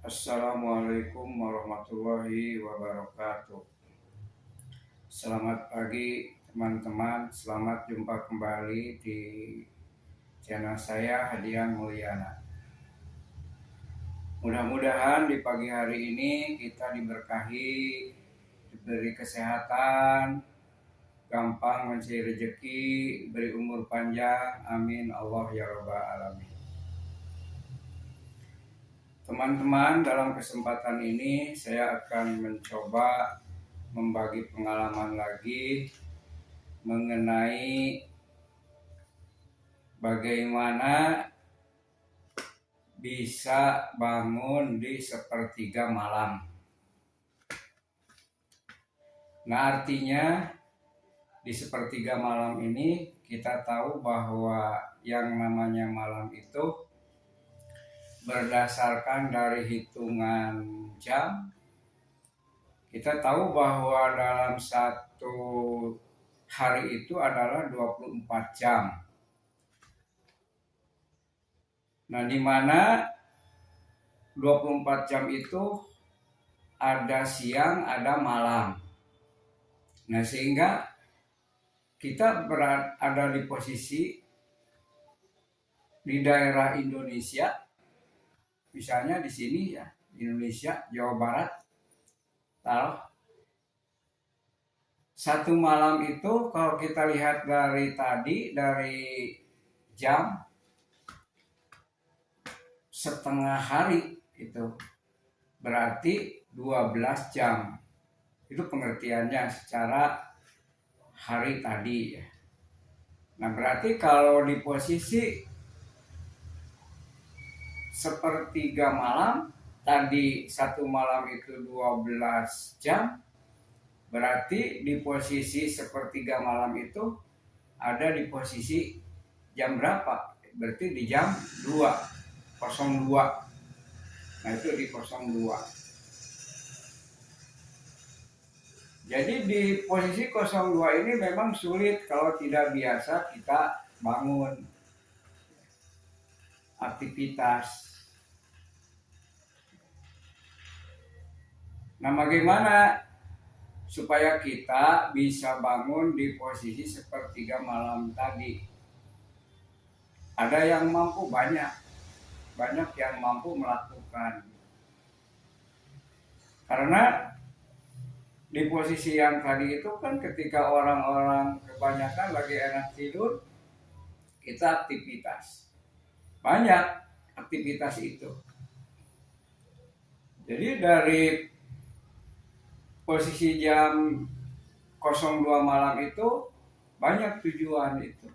Assalamualaikum warahmatullahi wabarakatuh. Selamat pagi teman-teman, selamat jumpa kembali di channel saya Hadian Mulyana. Mudah-mudahan di pagi hari ini kita diberkahi, diberi kesehatan, gampang mencari rezeki, beri umur panjang, amin Allah ya rabbal alamin. Teman-teman, dalam kesempatan ini saya akan mencoba membagi pengalaman lagi mengenai bagaimana bisa bangun di sepertiga malam. Nah, artinya di sepertiga malam ini kita tahu bahwa yang namanya malam itu berdasarkan dari hitungan jam. Kita tahu bahwa dalam satu hari itu adalah 24 jam. Nah, di mana 24 jam itu ada siang, ada malam. Nah, sehingga kita ada di posisi di daerah Indonesia, misalnya di sini ya, Indonesia, Jawa Barat. Tahu satu malam itu kalau kita lihat dari jam setengah hari itu berarti 12 jam. Itu pengertiannya secara hari tadi ya. Nah, berarti kalau di posisi sepertiga malam, tadi satu malam itu 12 jam, berarti di posisi sepertiga malam itu ada di posisi jam berapa? Berarti di jam 2:02. Nah, itu di 02. Jadi di posisi 02 ini memang sulit kalau tidak biasa kita bangun aktivitas. Nah, bagaimana supaya kita bisa bangun di posisi sepertiga malam tadi? Ada yang mampu, banyak yang mampu melakukan. Karena di posisi yang tadi itu kan ketika orang-orang kebanyakan lagi enak tidur, kita aktivitas. Banyak aktivitas itu. Jadi dari posisi jam 02 malam itu banyak tujuan itu.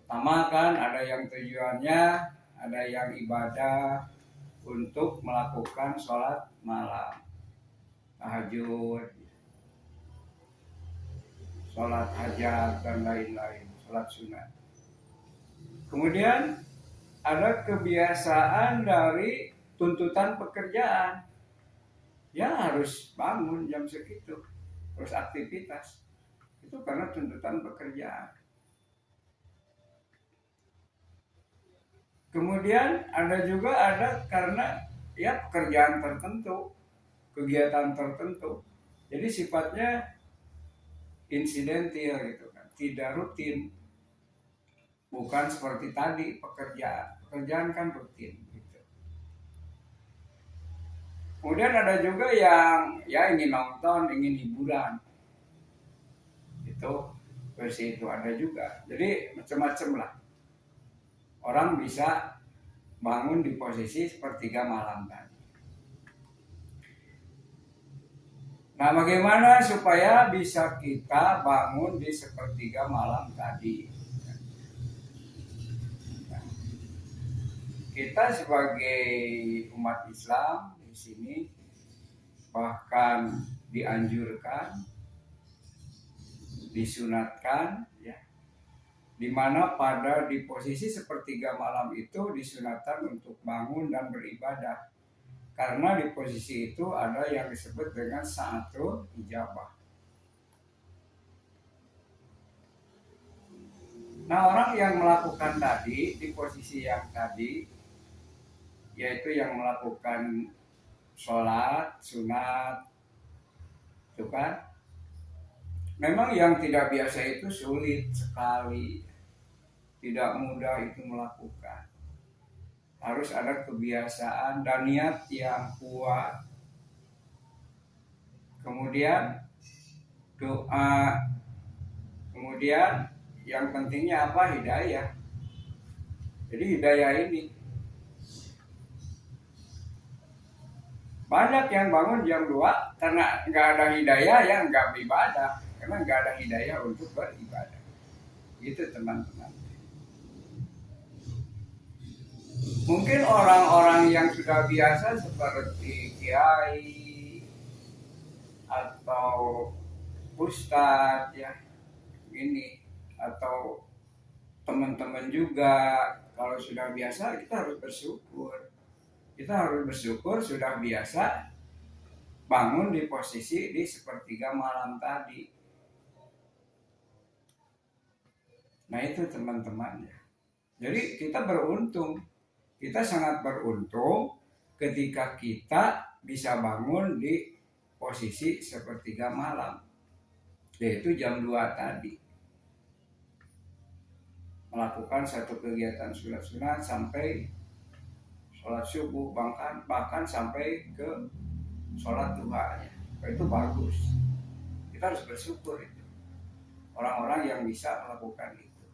Pertama kan ada yang tujuannya, ada yang ibadah untuk melakukan sholat malam, tahajud, sholat hajat dan lain-lain, sholat sunat. Kemudian ada kebiasaan dari tuntutan pekerjaan. Ya harus bangun jam segitu, terus aktivitas. Itu karena tuntutan pekerjaan. Kemudian ada karena ya pekerjaan tertentu, kegiatan tertentu. Jadi sifatnya insidentil gitu kan, tidak rutin. Bukan seperti tadi pekerjaan kan rutin gitu. Kemudian ada juga yang ya ingin nonton, ingin hiburan. Itu versi itu ada juga. Jadi macam-macam lah. Orang bisa bangun di posisi sepertiga malam tadi. Nah, bagaimana supaya bisa kita bangun di sepertiga malam tadi? Kita sebagai umat Islam di sini bahkan dianjurkan, disunatkan ya, di mana pada di posisi sepertiga malam itu disunatkan untuk bangun dan beribadah. Karena di posisi itu ada yang disebut dengan sa'atul ijabah. Nah, orang yang melakukan tadi di posisi yang tadi yaitu yang melakukan sholat sunat, itu kan. Memang yang tidak biasa itu sulit sekali, tidak mudah itu melakukan. Harus ada kebiasaan dan niat yang kuat. Kemudian doa, kemudian yang pentingnya apa? Hidayah. Jadi hidayah ini banyak yang bangun jam 2 karena nggak ada hidayah ya nggak beribadah, karena nggak ada hidayah untuk beribadah. Itu teman-teman. Mungkin orang-orang yang sudah biasa seperti kiai atau ustadz ya ini, atau teman-teman juga, kalau sudah biasa kita harus bersyukur. Kita harus bersyukur sudah biasa bangun di posisi di sepertiga malam tadi. Nah itu teman-teman ya. Jadi kita beruntung, kita sangat beruntung ketika kita bisa bangun di posisi sepertiga malam, yaitu jam 2 tadi. Melakukan satu kegiatan sunat sampai sholat subuh, bahkan sampai ke sholat duhanya. Itu bagus. Kita harus bersyukur itu. Orang-orang yang bisa melakukan itu.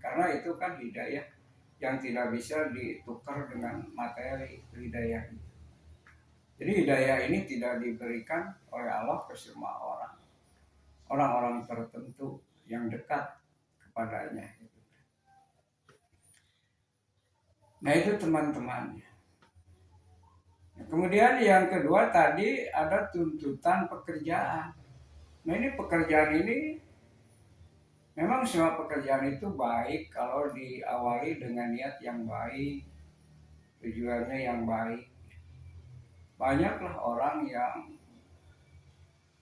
Karena itu kan hidayah yang tidak bisa ditukar dengan materi hidayah. Jadi hidayah ini tidak diberikan oleh Allah ke semua orang. Orang-orang tertentu yang dekat kepadanya. Nah itu teman-teman. Kemudian yang kedua tadi ada tuntutan pekerjaan. Nah ini pekerjaan ini memang semua pekerjaan itu baik kalau diawali dengan niat yang baik, tujuannya yang baik. Banyaklah orang yang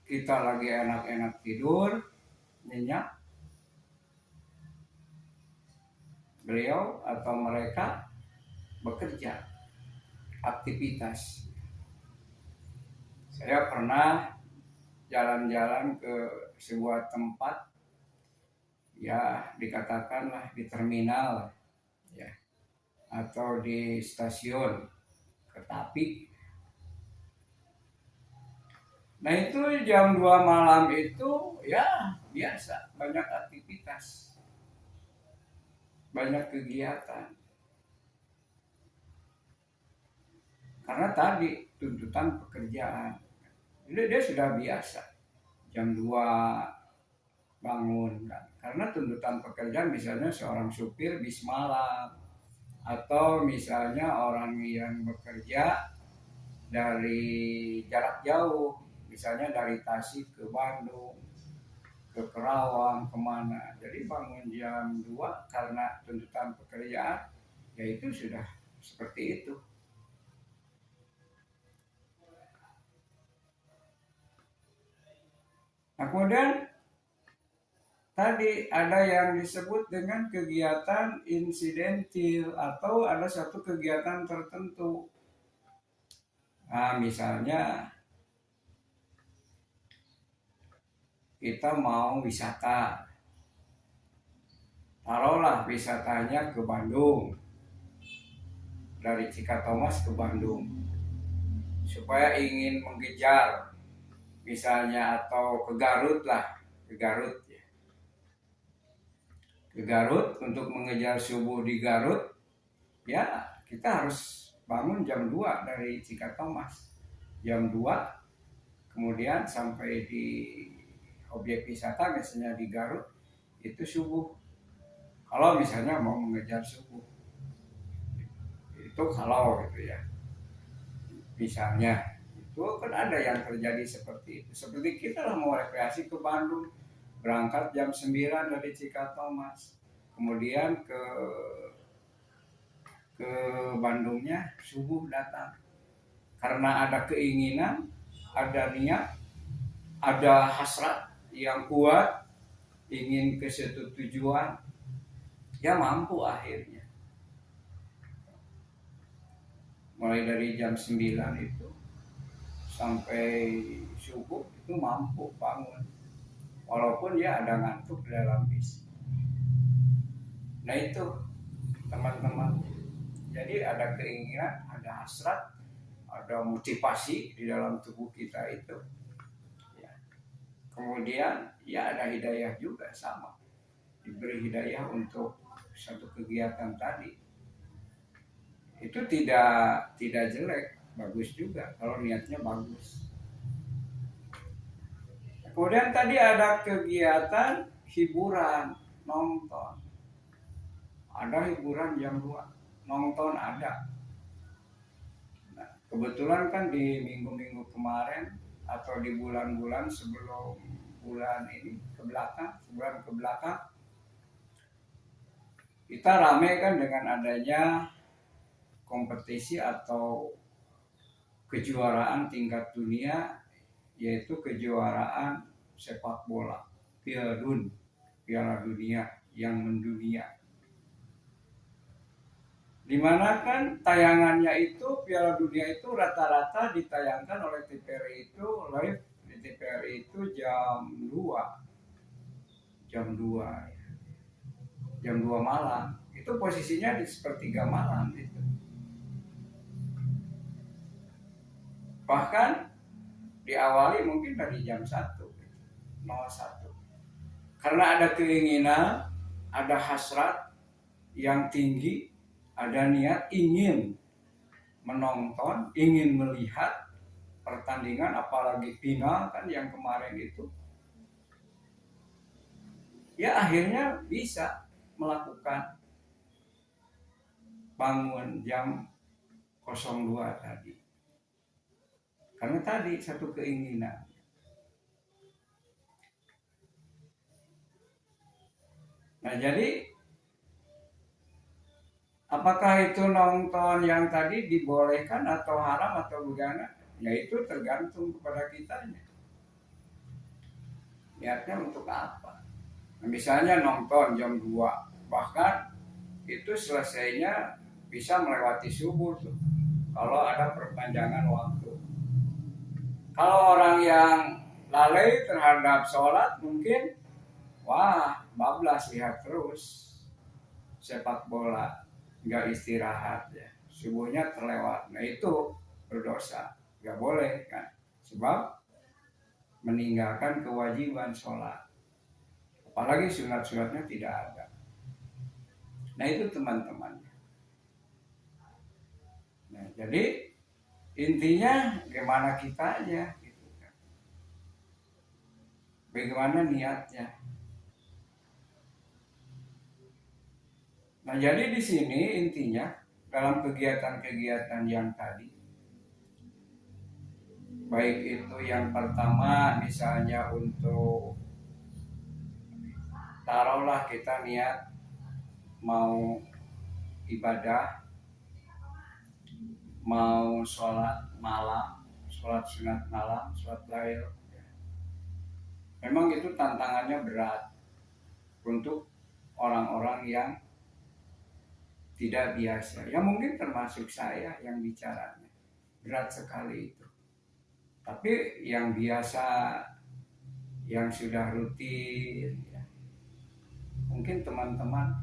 kita lagi enak-enak tidur, nyenyak, beliau atau mereka bekerja, aktivitas. Saya pernah jalan-jalan ke sebuah tempat, ya dikatakanlah di terminal, ya, atau di stasiun kereta api. Nah itu jam 2 malam itu ya biasa, banyak aktivitas, banyak kegiatan. Karena tadi tuntutan pekerjaan. Jadi dia sudah biasa jam 2 bangun kan. Karena tuntutan pekerjaan misalnya seorang supir bis malam, atau misalnya orang yang bekerja dari jarak jauh, misalnya dari Tasik ke Bandung, ke Kerawang, kemana. Jadi bangun jam 2 karena tuntutan pekerjaan, ya itu sudah seperti itu. Nah, kemudian tadi ada yang disebut dengan kegiatan insidentil atau ada satu kegiatan tertentu. Nah, misalnya kita mau wisata. Taruhlah wisatanya ke Bandung. Dari Cikatomas ke Bandung. Supaya ingin mengejar misalnya, atau ke Garut lah, ke Garut ya. Ke Garut untuk mengejar subuh di Garut, ya kita harus bangun jam 2 dari Cikatomas. Jam 2 kemudian sampai di objek wisata misalnya di Garut itu subuh. Kalau misalnya mau mengejar subuh. Itu kalau gitu ya. Misalnya itu kan ada yang terjadi seperti itu. Seperti kita lah mau rekreasi ke Bandung, berangkat jam 9 dari Cikatomas, kemudian ke Bandungnya subuh datang. Karena ada keinginan, ada niat, ada hasrat yang kuat, ingin ke suatu tujuan, ya mampu akhirnya. mulai dari jam 9 itu sampai subuh itu mampu bangun, walaupun ya ada ngantuk di dalam bis. Nah itu teman-teman, jadi ada keinginan, ada hasrat, ada motivasi di dalam tubuh kita itu ya. Kemudian ya ada hidayah juga, sama diberi hidayah untuk satu kegiatan tadi. Itu tidak jelek, bagus juga kalau niatnya bagus. Kemudian tadi ada kegiatan hiburan, nonton. Ada hiburan jam 2, nonton ada. Nah, kebetulan kan di minggu-minggu kemarin atau di bulan-bulan sebelum bulan ini ke belakang, sebulan ke belakang, kita rame kan dengan adanya kompetisi atau kejuaraan tingkat dunia, yaitu kejuaraan sepak bola Piala Dunia yang mendunia. Dimana kan tayangannya itu Piala Dunia itu rata-rata ditayangkan oleh TVRI itu live di TVRI itu jam 2 malam. Itu posisinya di sepertiga malam itu. Bahkan diawali mungkin dari jam 1:01. Karena ada keinginan, ada hasrat yang tinggi, ada niat ingin menonton, ingin melihat pertandingan, apalagi final kan yang kemarin itu. Ya akhirnya bisa melakukan bangun jam 02 tadi. Karena tadi satu keinginan. Nah jadi apakah itu nonton yang tadi dibolehkan atau haram atau bagaimana? Ya itu tergantung kepada kitanya. Niatnya untuk apa? Nah, misalnya nonton jam 2, bahkan itu selesainya bisa melewati subuh tuh, kalau ada perpanjangan waktu. Kalau orang yang lalai terhadap sholat mungkin, wah bablas lihat terus sepak bola, nggak istirahat ya, subuhnya terlewat. Nah itu berdosa, nggak boleh kan, sebab meninggalkan kewajiban sholat, apalagi sunat-sunatnya tidak ada. Nah itu teman-teman. Nah jadi intinya gimana kitanya gitu kan. Bagaimana niatnya. Nah, jadi di sini intinya dalam kegiatan-kegiatan yang tadi, baik itu yang pertama misalnya untuk taruhlah kita niat mau ibadah, mau sholat malam, sholat sunat malam, sholat lail. Memang itu tantangannya berat untuk orang-orang yang tidak biasa. Ya mungkin termasuk saya yang bicaranya. Berat sekali itu. Tapi yang biasa, yang sudah rutin, ya, mungkin teman-teman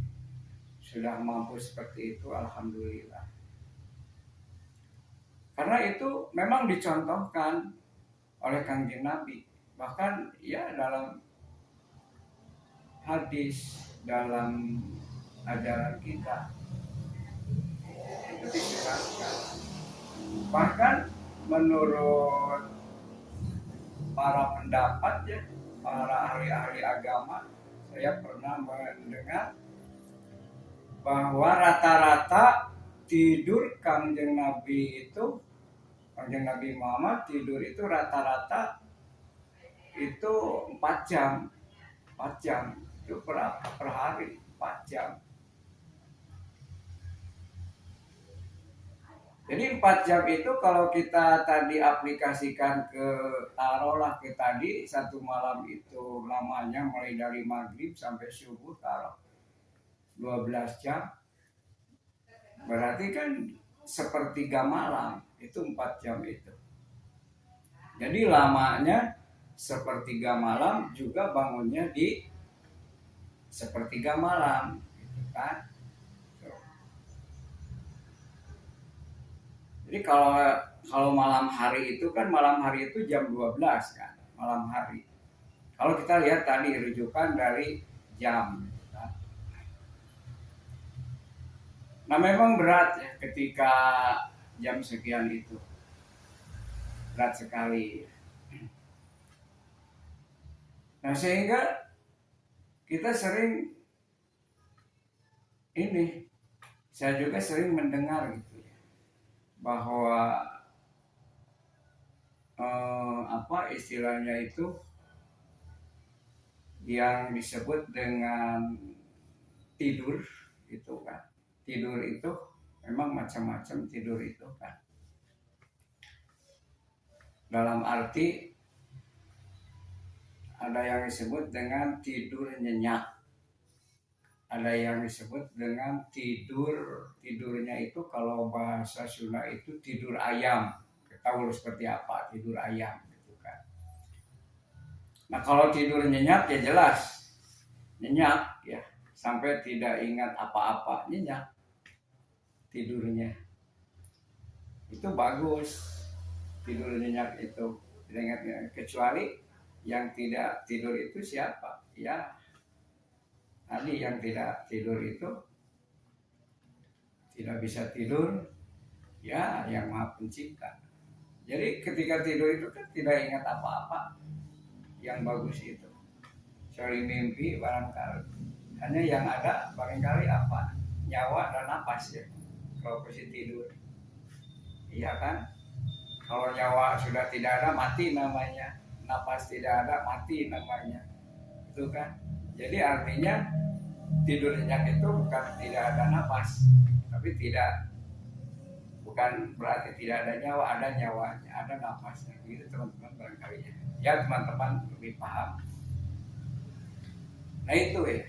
sudah mampu seperti itu, alhamdulillah. Karena itu memang dicontohkan oleh Kanjeng Nabi. Bahkan ya dalam hadis, dalam ajaran kita itu disebutkan. Bahkan menurut para pendapat ya, para ahli-ahli agama, saya pernah mendengar bahwa rata-rata tidur Kanjeng Nabi itu, Kanjeng Nabi Muhammad tidur itu rata-rata itu 4 jam. 4 jam itu per hari, 4 jam. Jadi 4 jam itu kalau kita tadi aplikasikan ke, taruhlah ke tadi satu malam itu lamanya mulai dari maghrib sampai subuh, taruh 12 jam. Berarti kan sepertiga malam, itu 4 jam itu. Jadi lamanya sepertiga malam juga bangunnya di sepertiga malam, gitu kan. Jadi kalau malam hari itu kan, malam hari itu jam 12 kan, malam hari. Kalau kita lihat tadi rujukan dari jam. Nah memang berat ya ketika jam sekian itu. Berat sekali. Nah sehingga kita sering ini, saya juga sering mendengar gitu ya, bahwa apa istilahnya itu yang disebut dengan tidur itu kan. Tidur itu memang macam-macam tidur itu kan. Dalam arti ada yang disebut dengan tidur nyenyak. Ada yang disebut dengan tidurnya itu kalau bahasa Sunda itu tidur ayam. Tahu seperti apa tidur ayam gitu kan. Nah kalau tidur nyenyak ya jelas nyenyak ya, sampai tidak ingat apa-apa, nyenyak tidurnya. Itu bagus tidur nyenyak itu, tidak ingat. Kecuali yang tidak tidur itu siapa? Ya tadi yang tidak tidur itu, tidak bisa tidur ya yang Maha Pencipta. Jadi ketika tidur itu kan tidak ingat apa-apa. Yang bagus itu sering mimpi barangkali. Hanya yang ada barangkali apa? Nyawa dan napas ya. Kalau posisi tidur, iya kan? Kalau nyawa sudah tidak ada, mati namanya. Napas tidak ada, mati namanya. Itu kan? Jadi artinya tidur nyenyak itu bukan tidak ada napas, tapi bukan berarti tidak ada nyawa, ada nyawanya, ada napasnya. Gitu teman-teman barangkali ya. Ya teman-teman lebih paham. Nah itu ya.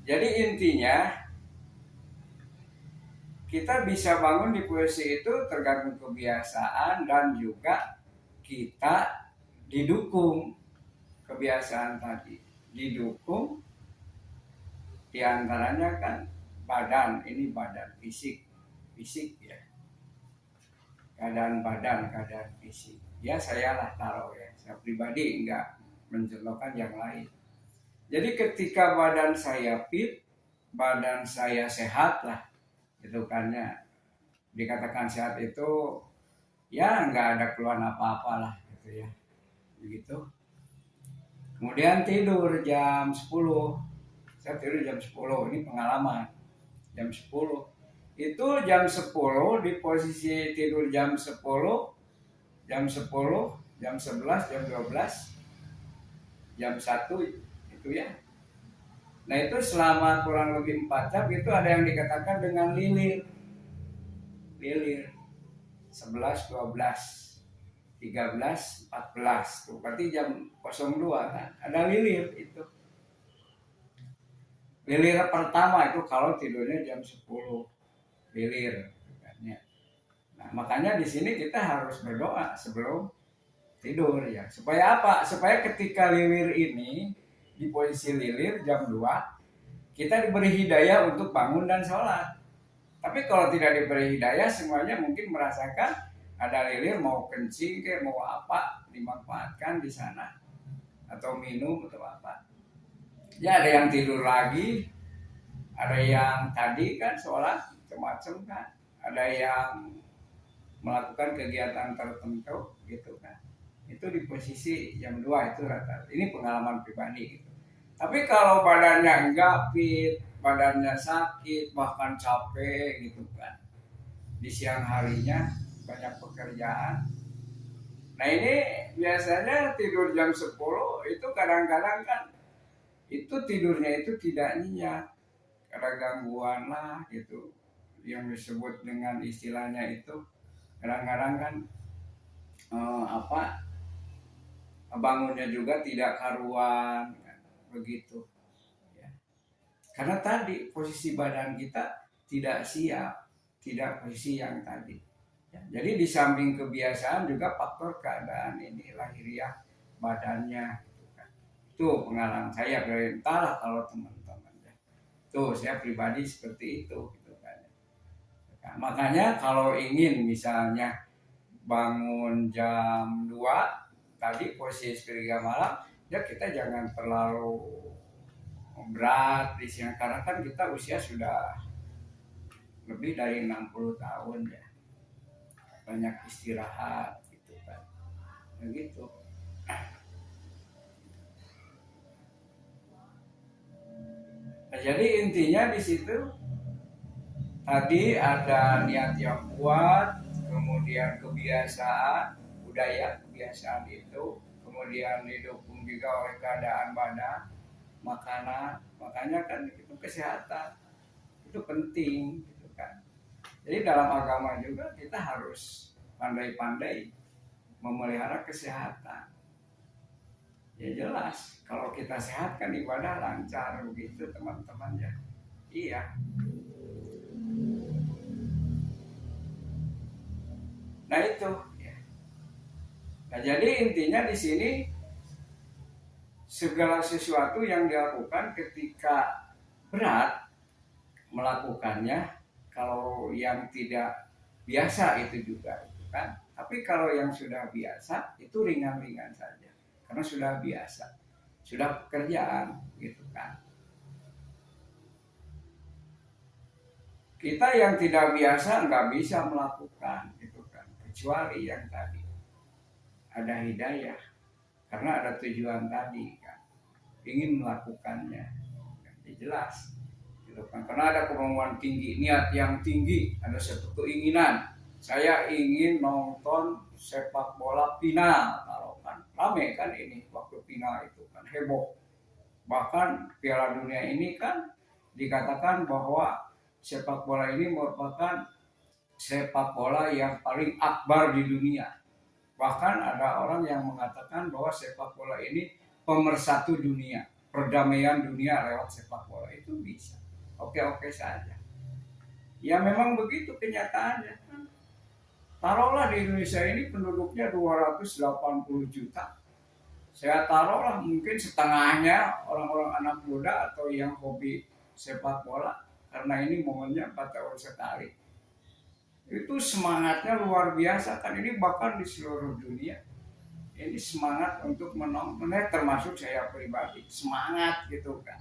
Jadi intinya kita bisa bangun di posisi itu tergantung kebiasaan dan juga kita didukung kebiasaan tadi. Didukung diantaranya kan badan, ini badan fisik ya. Keadaan badan, keadaan fisik. Ya saya lah taruh ya. Saya pribadi enggak menjelokkan yang lain. Jadi ketika badan saya fit, badan saya sehat lah. Itu kan ya, dikatakan sehat itu ya nggak ada keluhan apa-apa lah gitu ya, begitu. Kemudian tidur jam 10, saya tidur jam 10, ini pengalaman. Jam 10 itu jam 10 di posisi tidur jam 10, jam 10, jam 11, jam 12, jam 1 itu ya. Nah itu selama kurang lebih 4 jam itu ada yang dikatakan dengan lilir. 11, 12, 13, 14 tuh, berarti jam 02 kan ada lilir itu. Lilir pertama itu kalau tidurnya jam 10 lilir. Nah makanya di sini kita harus berdoa sebelum tidur ya. Supaya apa? Supaya ketika lilir ini di posisi lilir jam 2 kita diberi hidayah untuk bangun dan sholat. Tapi kalau tidak diberi hidayah, semuanya mungkin merasakan ada lilir mau kencing kayak mau apa dimanfaatkan di sana atau minum atau apa. Ya ada yang tidur lagi, ada yang tadi kan sholat macam-macam kan, ada yang melakukan kegiatan tertentu gitu kan. Itu di posisi jam 2 itu rata-rata. Ini pengalaman pribadi gitu. Tapi kalau badannya enggak fit, badannya sakit, bahkan capek gitu kan, di siang harinya banyak pekerjaan. Nah ini biasanya tidur jam 10 itu kadang-kadang kan itu tidurnya itu tidak nyenyak, ada gangguan lah gitu, yang disebut dengan istilahnya itu kadang-kadang kan bangunnya juga tidak karuan kan, begitu ya. Karena tadi posisi badan kita tidak siap, tidak posisi yang tadi. Ya, jadi di samping kebiasaan juga faktor keadaan ini lahiriah badannya. Gitu kan. Itu pengalaman saya, entahlah kalau teman-teman. Ya. Tuh saya pribadi seperti itu. Gitu kan. Nah, makanya kalau ingin misalnya bangun jam 2 tadi posisi sepertiga malam, ya kita jangan terlalu berat di sini karena kan kita usia sudah lebih dari 60 tahun ya, banyak istirahat gitu kan, begitu. Nah, jadi intinya di situ tadi ada niat yang kuat, kemudian kebiasaan, budaya kebiasaan itu, kemudian didukung juga oleh keadaan badan, makanan, makanya kan itu kesehatan itu penting gitu kan. Jadi dalam agama juga kita harus pandai-pandai memelihara kesehatan. Ya jelas, kalau kita sehat kan ibadah lancar begitu teman-teman ya. Iya. Nah itu. Ya. Nah jadi intinya di sini segala sesuatu yang dilakukan ketika berat melakukannya, kalau yang tidak biasa itu juga kan. Tapi kalau yang sudah biasa itu ringan-ringan saja karena sudah biasa, sudah pekerjaan gitu kan. Kita yang tidak biasa nggak bisa melakukan gitu kan, kecuali yang tadi ada hidayah karena ada tujuan tadi kan, ingin melakukannya, ya jelas gitu kan. Karena ada kemauan tinggi, niat yang tinggi, ada satu keinginan, saya ingin nonton sepak bola final, kalau kan rame kan ini waktu final itu kan heboh, bahkan Piala Dunia ini kan dikatakan bahwa sepak bola ini merupakan sepak bola yang paling akbar di dunia. Bahkan ada orang yang mengatakan bahwa sepak bola ini pemersatu dunia, perdamaian dunia lewat sepak bola. Itu bisa, oke-oke saja. Ya memang begitu kenyataannya. Taruhlah di Indonesia ini penduduknya 280 juta. Saya taruhlah mungkin setengahnya orang-orang anak muda atau yang hobi sepak bola. Karena ini momennya 4 tahun sekali. Itu semangatnya luar biasa kan, ini bahkan di seluruh dunia. Ini semangat untuk menonton, termasuk saya pribadi, semangat gitu kan.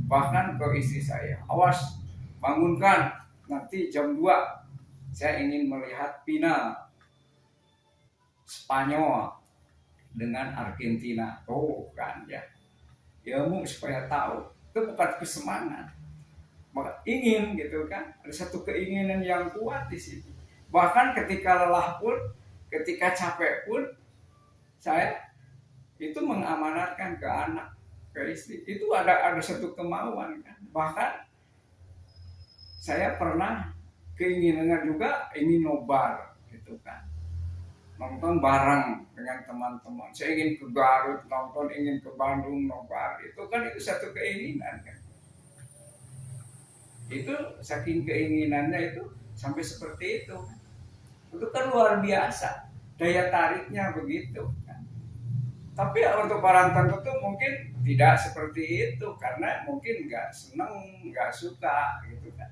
Bahkan ke istri saya, awas bangunkan nanti jam 2 saya ingin melihat final Spanyol dengan Argentina. Oh kan ya, ilmu supaya tahu, itu bukan kesemangat, maka ingin gitu kan, ada satu keinginan yang kuat di situ. Bahkan ketika lelah pun, ketika capek pun, saya itu mengamanatkan ke anak, ke istri, itu ada satu kemauan kan. Bahkan saya pernah keinginannya juga ingin nobar gitu kan, nonton bareng dengan teman-teman. Saya ingin ke Garut nonton, ingin ke Bandung nobar, itu kan itu satu keinginan kan. Itu saking keinginannya itu sampai seperti itu kan luar biasa, daya tariknya begitu kan. Tapi untuk orang tertentu mungkin tidak seperti itu karena mungkin nggak seneng, nggak suka gitu kan,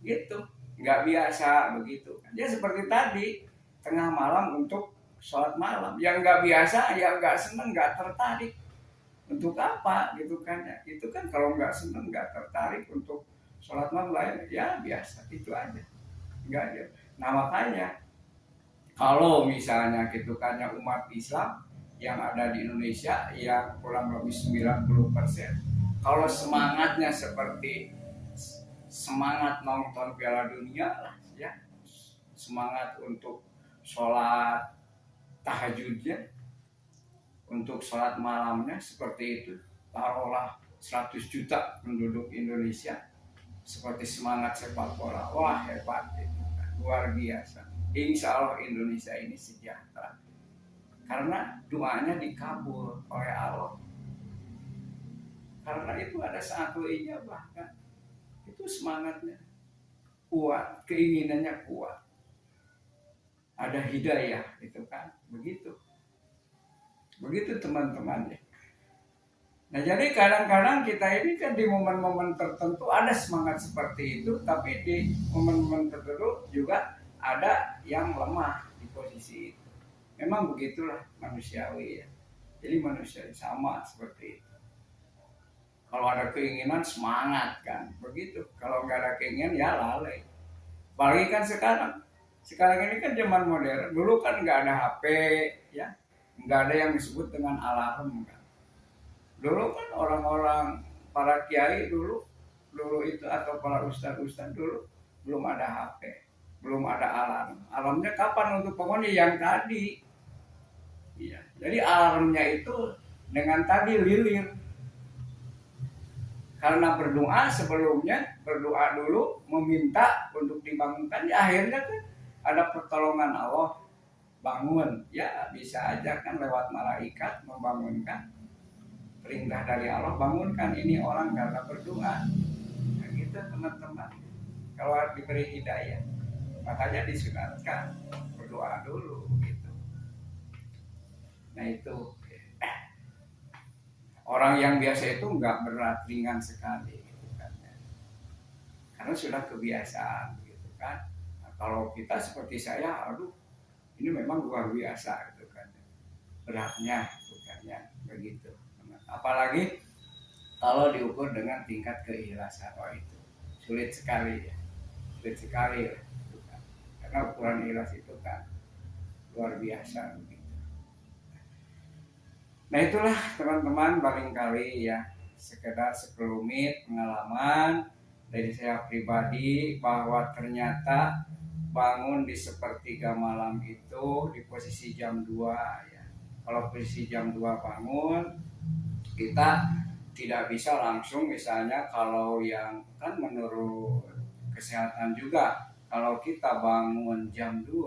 gitu, nggak biasa begitu kan. Ya seperti tadi tengah malam untuk sholat malam, yang nggak biasa, yang nggak seneng, nggak tertarik, untuk apa gitu kan ya. Itu kan kalau nggak seneng, nggak tertarik untuk sholat malam lain, ya biasa itu aja, nggak aja. Nah makanya kalau misalnya gitu kan ya, umat Islam yang ada di Indonesia yang kurang lebih 90%, kalau semangatnya seperti semangat nonton Piala Dunia lah ya, semangat untuk sholat tahajudnya, untuk sholat malamnya seperti itu, taruhlah 100 juta penduduk Indonesia seperti semangat sepak bola, wah hebat itu kan, luar biasa. Insya Allah Indonesia ini sejahtera karena doanya dikabul oleh Allah. Karena itu ada satu ijabah kan, itu semangatnya. kuat, keinginannya kuat, ada hidayah, itu kan, begitu teman-teman ya. Nah jadi kadang-kadang kita ini kan di momen-momen tertentu ada semangat seperti itu, tapi di momen-momen tertentu juga ada yang lemah di posisi itu. Memang begitulah manusiawi ya. Jadi manusia sama seperti itu. Kalau ada keinginan semangat kan, begitu. Kalau nggak ada keinginan ya lalai. Apalagi kan sekarang. Sekarang ini kan zaman modern. Dulu kan nggak ada HP ya, nggak ada yang disebut dengan alarm kan. Dulu kan orang-orang para kiai dulu itu atau para ustadz dulu belum ada HP, belum ada alarm. Alarmnya kapan untuk penghuni yang tadi? Iya. Jadi alarmnya itu dengan tadi lilir. Karena berdoa sebelumnya, berdoa dulu meminta untuk dibangunkan, ya akhirnya kan ada pertolongan Allah bangun. Ya bisa aja kan lewat malaikat membangunkan. Perintah dari Allah bangunkan ini orang karena berdoa. Nah, gitu teman-teman. Kalau diberi hidayah, makanya disunatkan berdoa dulu gitu. Nah itu orang yang biasa itu nggak berat, ringan sekali gitu kan. Karena sudah kebiasaan gitu kan. Nah, kalau kita seperti saya, aduh ini memang luar biasa gitu kan. Beratnya bukannya begitu. Apalagi kalau diukur dengan tingkat keikhlasan, itu sulit sekali ya, sulit sekali ya, gitu kan. Karena ukuran ikhlas itu kan luar biasa gitu. Nah itulah teman-teman, barangkali ya sekedar sekelumit pengalaman dari saya pribadi bahwa ternyata bangun di sepertiga malam itu di posisi jam 2 ya. Kalau posisi jam 2 bangun, kita tidak bisa langsung, misalnya kalau yang kan menurut kesehatan juga, kalau kita bangun jam 2,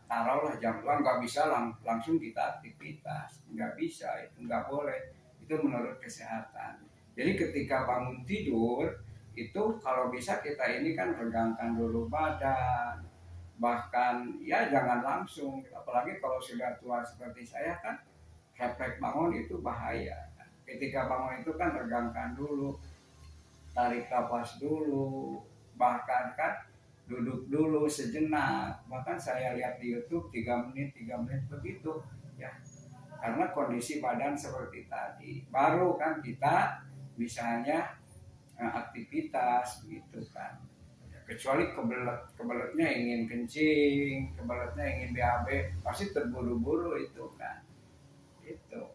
taruhlah jam 2, nggak bisa langsung kita aktivitas, nggak bisa, itu nggak boleh, itu menurut kesehatan. Jadi ketika bangun tidur itu kalau bisa kita ini kan regangkan dulu badan, bahkan ya jangan langsung, apalagi kalau sudah tua seperti saya kan refleks bangun itu bahaya. Ketika bangun itu kan regangkan dulu, tarik nafas dulu, bahkan kan duduk dulu sejenak. Bahkan saya lihat di YouTube 3 menit begitu ya. Karena kondisi badan seperti tadi, baru kan kita misalnya aktivitas gitu kan. Kecuali kebeletnya ingin kencing, kebeletnya ingin BAB, pasti terburu-buru itu kan. Itu.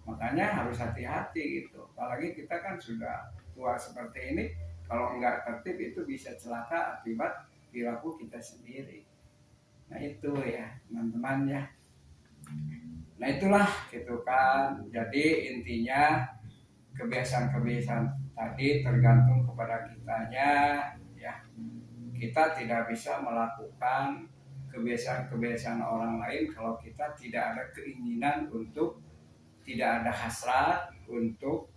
Makanya harus hati-hati gitu. Apalagi kita kan sudah tua seperti ini, kalau enggak tertib itu bisa celaka akibat perilaku kita sendiri. Nah itu ya teman-teman ya. Nah itulah gitu kan. Jadi intinya kebiasaan-kebiasaan tadi tergantung kepada kitanya ya. Kita tidak bisa melakukan kebiasaan-kebiasaan orang lain kalau kita tidak ada keinginan untuk, tidak ada hasrat untuk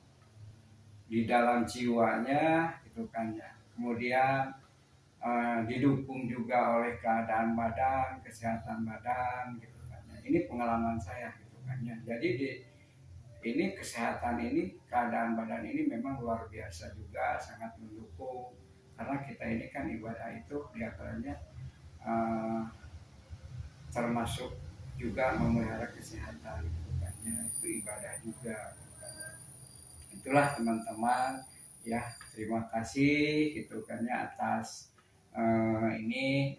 di dalam jiwanya gitu kan ya. Kemudian didukung juga oleh keadaan badan, kesehatan badan gitu kan ya. Ini pengalaman saya gitu kan ya. Jadi ini kesehatan ini, keadaan badan ini memang luar biasa juga, sangat mendukung. Karena kita ini kan ibadah itu diantaranya termasuk juga memelihara kesehatan gitu kan ya. Itu ibadah juga. Itulah teman-teman ya, terima kasih gitu kan ya atas ini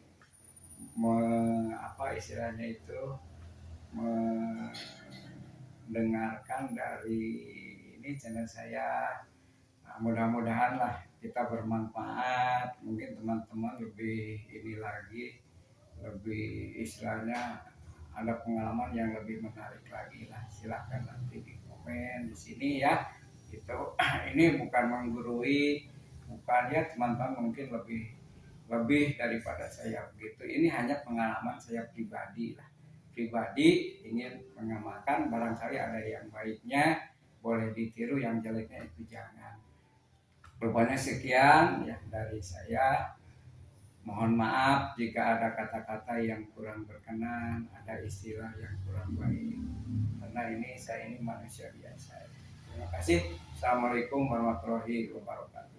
apa istilahnya itu, mendengarkan dari ini channel saya. Nah, mudah-mudahan lah kita bermanfaat, mungkin teman-teman lebih ini lagi, lebih istilahnya ada pengalaman yang lebih menarik lagi lah, silahkan nanti di komen di sini ya. Gitu. Ini bukan menggurui, bukan ya teman-teman, mungkin lebih daripada saya begitu. Ini hanya pengalaman saya pribadi lah. Pribadi ingin mengamalkan, barangkali ada yang baiknya boleh ditiru, yang jeleknya itu jangan. Rupanya sekian ya dari saya. Mohon maaf jika ada kata-kata yang kurang berkenan, ada istilah yang kurang baik. Karena saya ini manusia biasa. Terima kasih. Assalamualaikum warahmatullahi wabarakatuh.